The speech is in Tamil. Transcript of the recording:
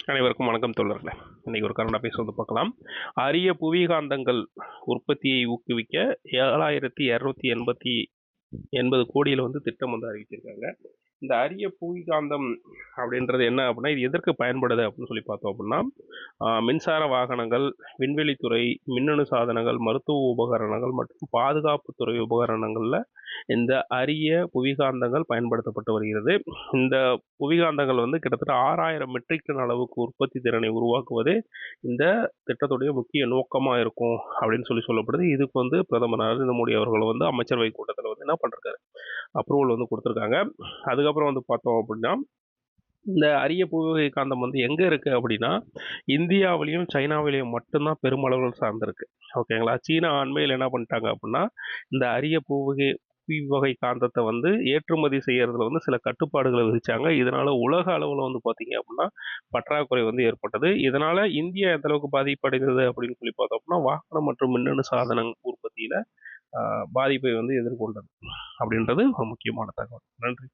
அனைவருக்கும் வணக்கம் தோழர்களே. இன்னைக்கு ஒரு கரண்ட் அஃபேர்ஸ் பார்க்கலாம். அரிய புவிகாந்தங்கள் உற்பத்தியை ஊக்குவிக்க 7,280 கோடியில் திட்டம் அறிவிச்சிருக்காங்க. இந்த அரிய புவிகாந்தம் அப்படின்றது என்ன அப்படின்னா, இது எதற்கு பயன்படுது அப்படின்னு சொல்லி பார்த்தோம் அப்படின்னா, மின்சார வாகனங்கள், விண்வெளித்துறை, மின்னணு சாதனங்கள், மருத்துவ உபகரணங்கள் மற்றும் பாதுகாப்புத்துறை உபகரணங்களில் இந்த அரிய புவிகாந்தங்கள் பயன்படுத்தப்பட்டு வருகிறது. இந்த புவிகாந்தங்கள் கிட்டத்தட்ட 6000 மெட்ரிக் டன் அளவுக்கு உற்பத்தி திறனை உருவாக்குவதே இந்த திட்டத்துடைய முக்கிய நோக்கமாக இருக்கும் அப்படின்னு சொல்லப்படுது. இதுக்கு பிரதமர் நரேந்திர மோடி அவர்கள் அமைச்சரவை கூட்டத்தில் என்ன பண்ணிருக்காரு, அப்ரூவல் கொடுத்துருக்காங்க. அதுக்கப்புறம் பார்த்தோம் அப்படின்னா, இந்த அரிய புவிகாந்தம் எங்கே இருக்குது அப்படின்னா, இந்தியாவிலையும் சைனாவிலையும் மட்டும்தான் பெருமளவில் சார்ந்திருக்கு. ஓகேங்களா. சீனா அண்மையில் என்ன பண்ணிட்டாங்க அப்படின்னா, இந்த அரிய புவி வகை காந்தத்தை ஏற்றுமதி செய்யறதுல சில கட்டுப்பாடுகளை விதிச்சாங்க. இதனால உலக அளவில் பார்த்தீங்க அப்படின்னா பற்றாக்குறை ஏற்பட்டது. இதனால இந்தியா எந்த அளவுக்கு பாதிப்படைந்தது அப்படின்னு சொல்லி பார்த்தோம் அப்படின்னா, வாகனம் மற்றும் மின்னணு சாதன உற்பத்தியில பாதிப்பை எதிர்கொண்டது அப்படின்றது ஒரு முக்கியமான தகவல். நன்றி.